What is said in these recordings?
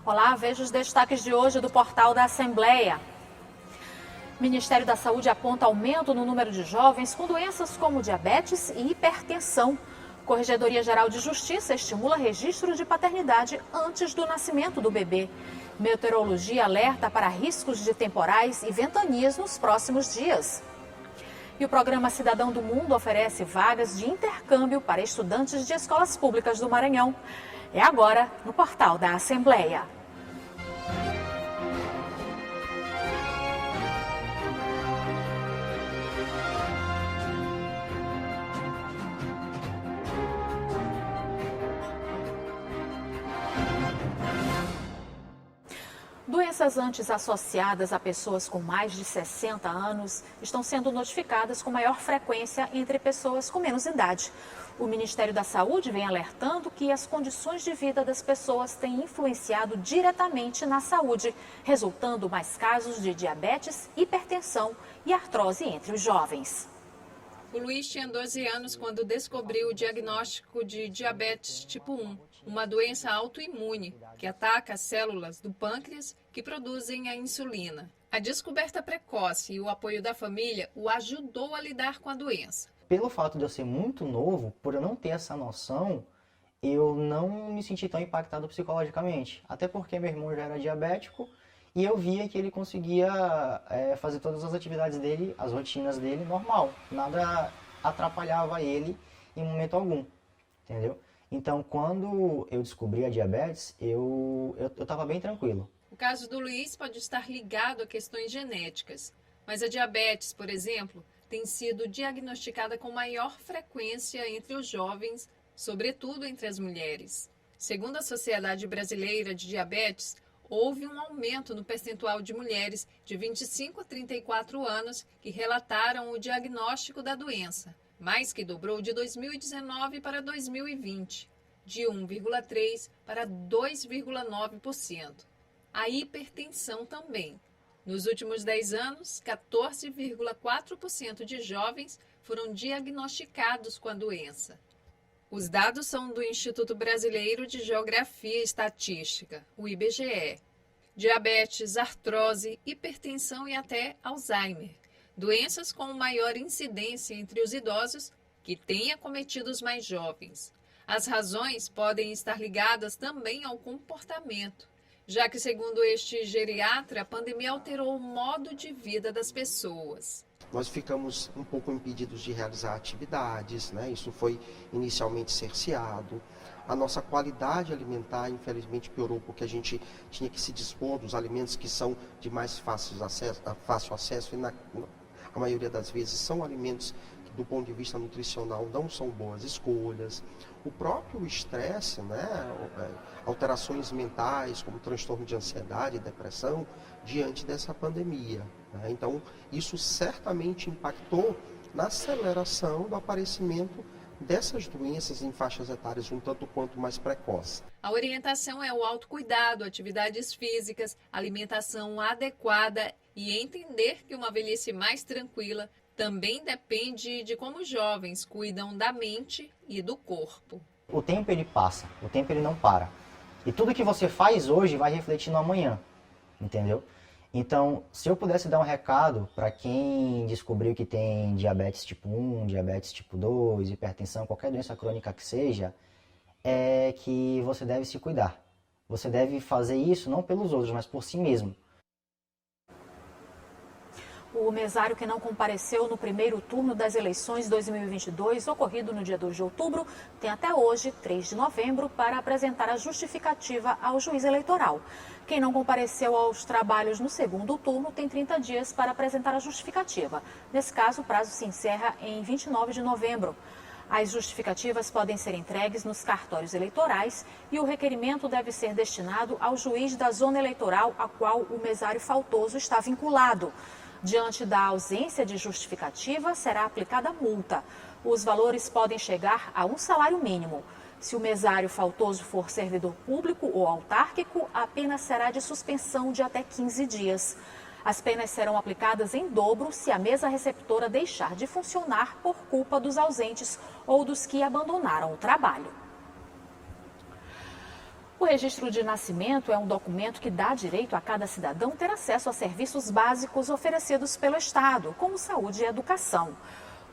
Olá, veja os destaques de hoje do portal da Assembleia. Ministério da Saúde aponta aumento no número de jovens com doenças como diabetes e hipertensão. Corregedoria Geral de Justiça estimula registro de paternidade antes do nascimento do bebê. Meteorologia alerta para riscos de temporais e ventanias nos próximos dias. E o programa Cidadão do Mundo oferece vagas de intercâmbio para estudantes de escolas públicas do Maranhão. É agora no portal da Assembleia. Doenças antes associadas a pessoas com mais de 60 anos estão sendo notificadas com maior frequência entre pessoas com menos idade. O Ministério da Saúde vem alertando que as condições de vida das pessoas têm influenciado diretamente na saúde, resultando mais casos de diabetes, hipertensão e artrose entre os jovens. O Luiz tinha 12 anos quando descobriu o diagnóstico de diabetes tipo 1, uma doença autoimune que ataca as células do pâncreas que produzem a insulina. A descoberta precoce e o apoio da família o ajudou a lidar com a doença. Pelo fato de eu ser muito novo, por eu não ter essa noção, eu não me senti tão impactado psicologicamente. Até porque meu irmão já era diabético e eu via que ele conseguia fazer todas as atividades dele, as rotinas dele, normal. Nada atrapalhava ele em momento algum, entendeu? Então, quando eu descobri a diabetes, eu estava bem tranquilo. O caso do Luiz pode estar ligado a questões genéticas, mas a diabetes, por exemplo, tem sido diagnosticada com maior frequência entre os jovens, sobretudo entre as mulheres. Segundo a Sociedade Brasileira de Diabetes, houve um aumento no percentual de mulheres de 25 a 34 anos que relataram o diagnóstico da doença, mais que dobrou de 2019 para 2020, de 1,3% para 2,9%. A hipertensão também. Nos últimos 10 anos, 14,4% de jovens foram diagnosticados com a doença. Os dados são do Instituto Brasileiro de Geografia e Estatística, o IBGE. Diabetes, artrose, hipertensão e até Alzheimer. Doenças com maior incidência entre os idosos que têm acometido os mais jovens. As razões podem estar ligadas também ao comportamento, já que, segundo este geriatra, a pandemia alterou o modo de vida das pessoas. Nós ficamos um pouco impedidos de realizar atividades, né? Isso foi inicialmente cerceado. A nossa qualidade alimentar, infelizmente, piorou porque a gente tinha que se dispor dos alimentos que são de mais fácil acesso e a maioria das vezes são alimentos que, do ponto de vista nutricional, não são boas escolhas. O próprio estresse, né? Alterações mentais, como transtorno de ansiedade e depressão, diante dessa pandemia. Né? Então, isso certamente impactou na aceleração do aparecimento dessas doenças em faixas etárias um tanto quanto mais precoces. A orientação é o autocuidado, atividades físicas, alimentação adequada e entender que uma velhice mais tranquila também depende de como os jovens cuidam da mente e do corpo. O tempo ele passa, o tempo ele não para. E tudo que você faz hoje vai refletir no amanhã, entendeu? Então, se eu pudesse dar um recado para quem descobriu que tem diabetes tipo 1, diabetes tipo 2, hipertensão, qualquer doença crônica que seja, é que você deve se cuidar. Você deve fazer isso não pelos outros, mas por si mesmo. O mesário que não compareceu no primeiro turno das eleições 2022, ocorrido no dia 2 de outubro, tem até hoje, 3 de novembro, para apresentar a justificativa ao juiz eleitoral. Quem não compareceu aos trabalhos no segundo turno tem 30 dias para apresentar a justificativa. Nesse caso, o prazo se encerra em 29 de novembro. As justificativas podem ser entregues nos cartórios eleitorais e o requerimento deve ser destinado ao juiz da zona eleitoral a qual o mesário faltoso está vinculado. Diante da ausência de justificativa, será aplicada multa. Os valores podem chegar a um salário mínimo. Se o mesário faltoso for servidor público ou autárquico, a pena será de suspensão de até 15 dias. As penas serão aplicadas em dobro se a mesa receptora deixar de funcionar por culpa dos ausentes ou dos que abandonaram o trabalho. O registro de nascimento é um documento que dá direito a cada cidadão ter acesso a serviços básicos oferecidos pelo Estado, como saúde e educação.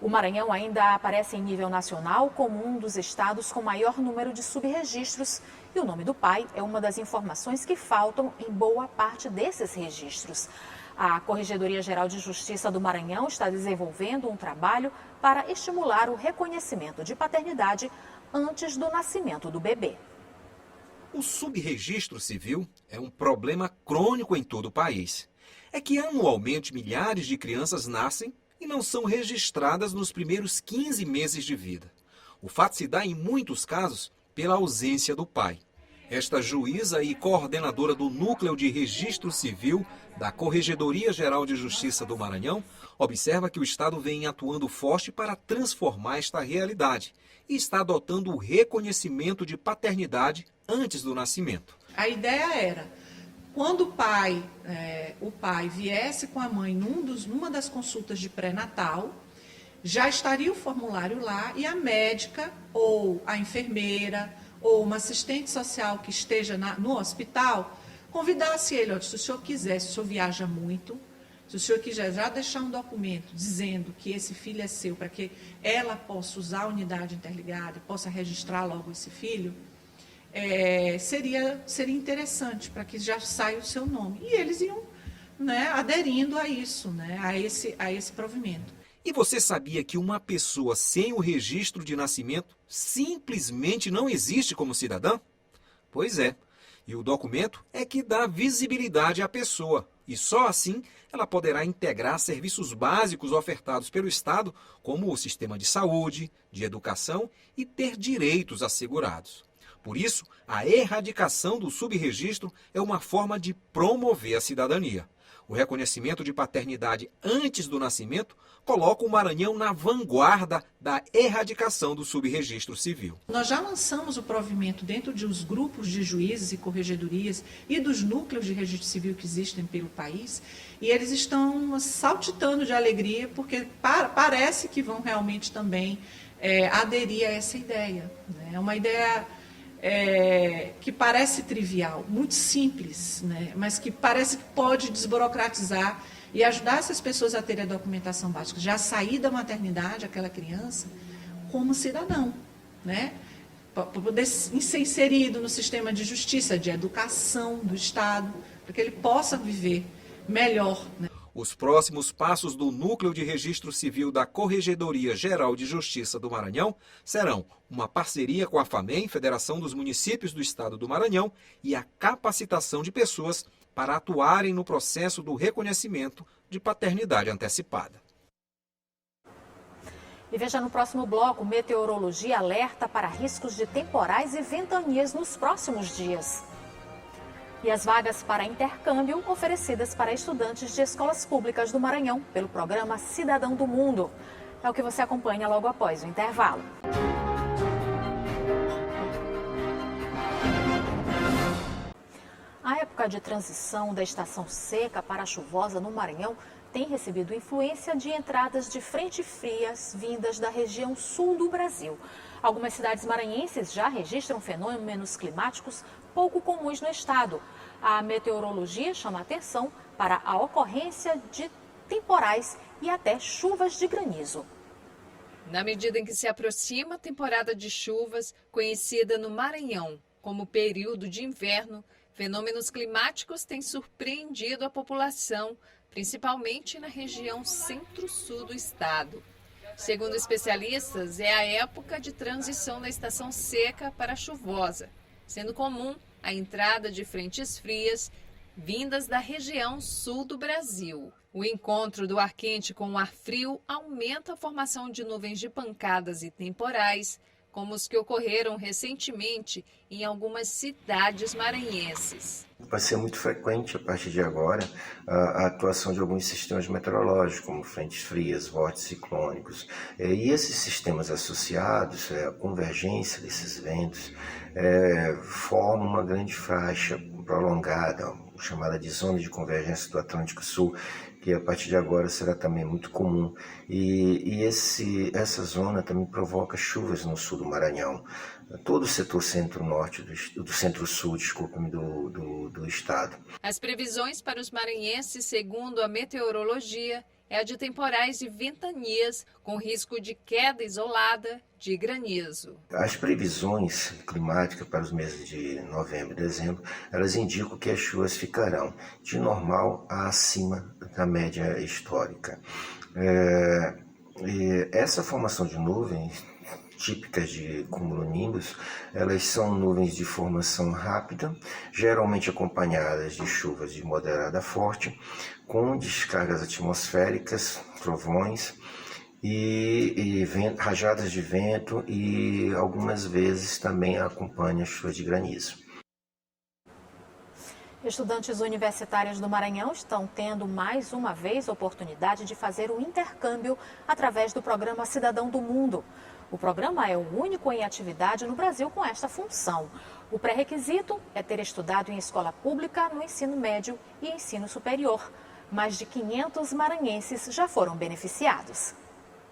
O Maranhão ainda aparece em nível nacional como um dos estados com maior número de subregistros e o nome do pai é uma das informações que faltam em boa parte desses registros. A Corregedoria Geral de Justiça do Maranhão está desenvolvendo um trabalho para estimular o reconhecimento de paternidade antes do nascimento do bebê. O subregistro civil é um problema crônico em todo o país. É que anualmente milhares de crianças nascem e não são registradas nos primeiros 15 meses de vida. O fato se dá, em muitos casos, pela ausência do pai. Esta juíza e coordenadora do Núcleo de Registro Civil da Corregedoria Geral de Justiça do Maranhão observa que o Estado vem atuando forte para transformar esta realidade e está adotando o reconhecimento de paternidade antes do nascimento. A ideia era, quando o pai viesse com a mãe numa das consultas de pré-natal, já estaria o formulário lá e a médica ou a enfermeira ou uma assistente social que esteja no hospital convidasse ele, olha, se o senhor quiser, se o senhor viaja muito, se o senhor quiser já deixar um documento dizendo que esse filho é seu, para que ela possa usar a unidade interligada e possa registrar logo esse filho, seria interessante para que já saia o seu nome. E eles iam, né, aderindo a isso, né, a esse provimento. E você sabia que uma pessoa sem o registro de nascimento simplesmente não existe como cidadã? Pois é. E o documento é que dá visibilidade à pessoa. E só assim ela poderá integrar serviços básicos ofertados pelo Estado, como o sistema de saúde, de educação e ter direitos assegurados. Por isso, a erradicação do subregistro é uma forma de promover a cidadania. O reconhecimento de paternidade antes do nascimento coloca o Maranhão na vanguarda da erradicação do subregistro civil. Nós já lançamos o provimento dentro dos grupos de juízes e corregedorias e dos núcleos de registro civil que existem pelo país, e eles estão saltitando de alegria porque parece que vão realmente também aderir a essa ideia. Né? É uma ideia que parece trivial, muito simples, né? Mas que parece que pode desburocratizar e ajudar essas pessoas a terem a documentação básica, já sair da maternidade, aquela criança, como cidadão, né? Para poder ser inserido no sistema de justiça, de educação do Estado, para que ele possa viver melhor, né? Os próximos passos do Núcleo de Registro Civil da Corregedoria Geral de Justiça do Maranhão serão uma parceria com a FAMEM, Federação dos Municípios do Estado do Maranhão, e a capacitação de pessoas para atuarem no processo do reconhecimento de paternidade antecipada. E veja no próximo bloco, meteorologia alerta para riscos de temporais e ventanias nos próximos dias. E as vagas para intercâmbio oferecidas para estudantes de escolas públicas do Maranhão pelo programa Cidadão do Mundo. É o que você acompanha logo após o intervalo. A época de transição da estação seca para a chuvosa no Maranhão tem recebido influência de entradas de frentes frias vindas da região sul do Brasil. Algumas cidades maranhenses já registram fenômenos climáticos pouco comuns no estado. A meteorologia chama atenção para a ocorrência de temporais e até chuvas de granizo. Na medida em que se aproxima a temporada de chuvas, conhecida no Maranhão como período de inverno, fenômenos climáticos têm surpreendido a população, principalmente na região centro-sul do estado. Segundo especialistas, é a época de transição da estação seca para a chuvosa, sendo comum a entrada de frentes frias vindas da região sul do Brasil. O encontro do ar quente com o ar frio aumenta a formação de nuvens de pancadas e temporais, como os que ocorreram recentemente em algumas cidades maranhenses. Vai ser muito frequente, a partir de agora, a atuação de alguns sistemas meteorológicos, como frentes frias, vórtices ciclônicos. E esses sistemas associados, a convergência desses ventos, formam uma grande faixa prolongada, chamada de Zona de Convergência do Atlântico Sul, que a partir de agora será também muito comum. E essa zona também provoca chuvas no sul do Maranhão. Todo o setor centro-norte, do centro-sul, desculpa-me, do estado. As previsões para os maranhenses, segundo a meteorologia, é a de temporais e ventanias, com risco de queda isolada de granizo. As previsões climáticas para os meses de novembro e dezembro, elas indicam que as chuvas ficarão de normal a acima da média histórica. Essa formação de nuvens típicas de cumulonimbus, elas são nuvens de formação rápida, geralmente acompanhadas de chuvas de moderada a forte, com descargas atmosféricas, trovões e rajadas de vento, e algumas vezes também acompanha chuvas de granizo. Estudantes universitários do Maranhão estão tendo mais uma vez a oportunidade de fazer um intercâmbio através do programa Cidadão do Mundo. O programa é o único em atividade no Brasil com esta função. O pré-requisito é ter estudado em escola pública no ensino médio e ensino superior. Mais de 500 maranhenses já foram beneficiados.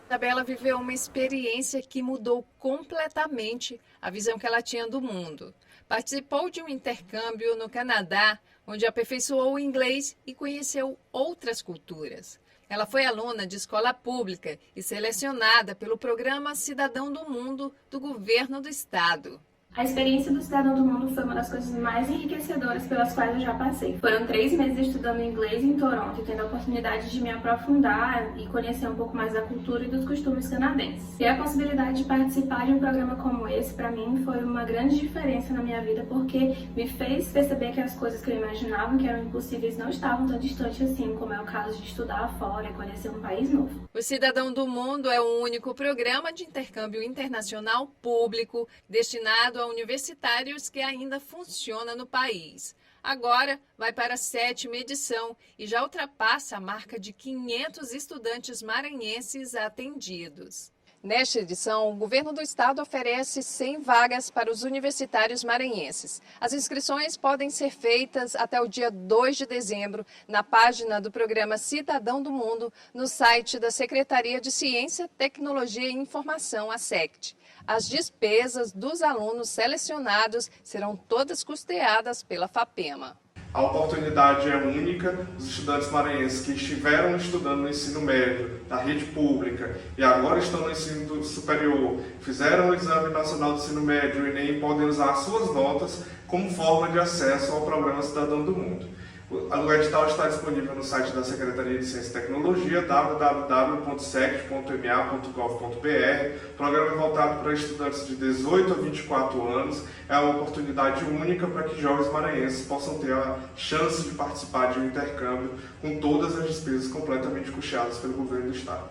Isabela viveu uma experiência que mudou completamente a visão que ela tinha do mundo. Participou de um intercâmbio no Canadá, onde aperfeiçoou o inglês e conheceu outras culturas. Ela foi aluna de escola pública e selecionada pelo programa Cidadão do Mundo do governo do estado. A experiência do Cidadão do Mundo foi uma das coisas mais enriquecedoras pelas quais eu já passei. Foram 3 meses estudando inglês em Toronto e tendo a oportunidade de me aprofundar e conhecer um pouco mais da cultura e dos costumes canadenses. E a possibilidade de participar de um programa como esse, para mim, foi uma grande diferença na minha vida, porque me fez perceber que as coisas que eu imaginava que eram impossíveis não estavam tão distantes assim, como é o caso de estudar fora e conhecer um país novo. O Cidadão do Mundo é o único programa de intercâmbio internacional público destinado a universitários que ainda funciona no país. Agora vai para a 7ª edição e já ultrapassa a marca de 500 estudantes maranhenses atendidos. Nesta edição, o governo do estado oferece 100 vagas para os universitários maranhenses. As inscrições podem ser feitas até o dia 2 de dezembro na página do programa Cidadão do Mundo, no site da Secretaria de Ciência, Tecnologia e Informação, a SECT. As despesas dos alunos selecionados serão todas custeadas pela FAPEMA. A oportunidade é única. Os estudantes maranhenses que estiveram estudando no ensino médio, da rede pública, e agora estão no ensino superior, fizeram o Exame Nacional do Ensino Médio e o Enem, podem usar as suas notas como forma de acesso ao programa Cidadão do Mundo. O edital está disponível no site da Secretaria de Ciência e Tecnologia, www.sect.ma.gov.br. O programa é voltado para estudantes de 18 a 24 anos. É uma oportunidade única para que jovens maranhenses possam ter a chance de participar de um intercâmbio com todas as despesas completamente custeadas pelo governo do estado.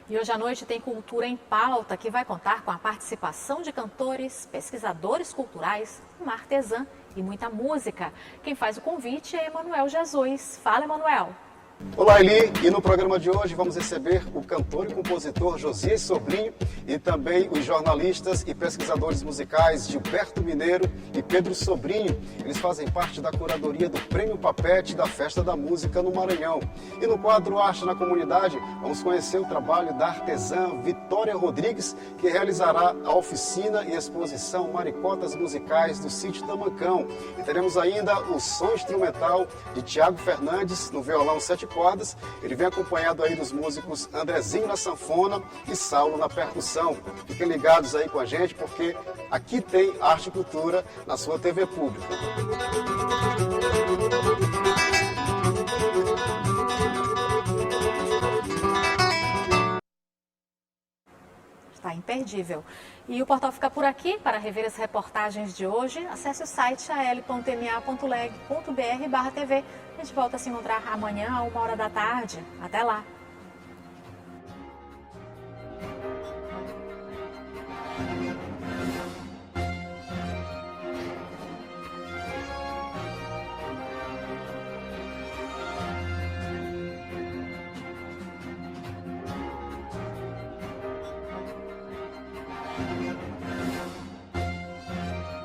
E hoje à noite tem Cultura em Pauta, que vai contar com a participação de cantores, pesquisadores culturais, uma artesã e muita música. Quem faz o convite é Emanuel Jesus. Fala, Emanuel. Olá, Eli, e no programa de hoje vamos receber o cantor e compositor Josias Sobrinho e também os jornalistas e pesquisadores musicais Gilberto Mineiro e Pedro Sobrinho. Eles fazem parte da curadoria do Prêmio Papete da Festa da Música no Maranhão. E no quadro Arte na Comunidade, vamos conhecer o trabalho da artesã Vitória Rodrigues, que realizará a oficina e exposição Maricotas Musicais do Sítio Tamancão. E teremos ainda o som instrumental de Tiago Fernandes no violão 7 cordas. Ele vem acompanhado aí dos músicos Andrezinho na sanfona e Saulo na percussão. Fiquem ligados aí com a gente, porque aqui tem arte e cultura na sua TV pública. Está imperdível. E o portal fica por aqui. Para rever as reportagens de hoje, acesse o site al.ma.leg.br/tv. A gente volta a se encontrar amanhã, a 1h da tarde. Até lá!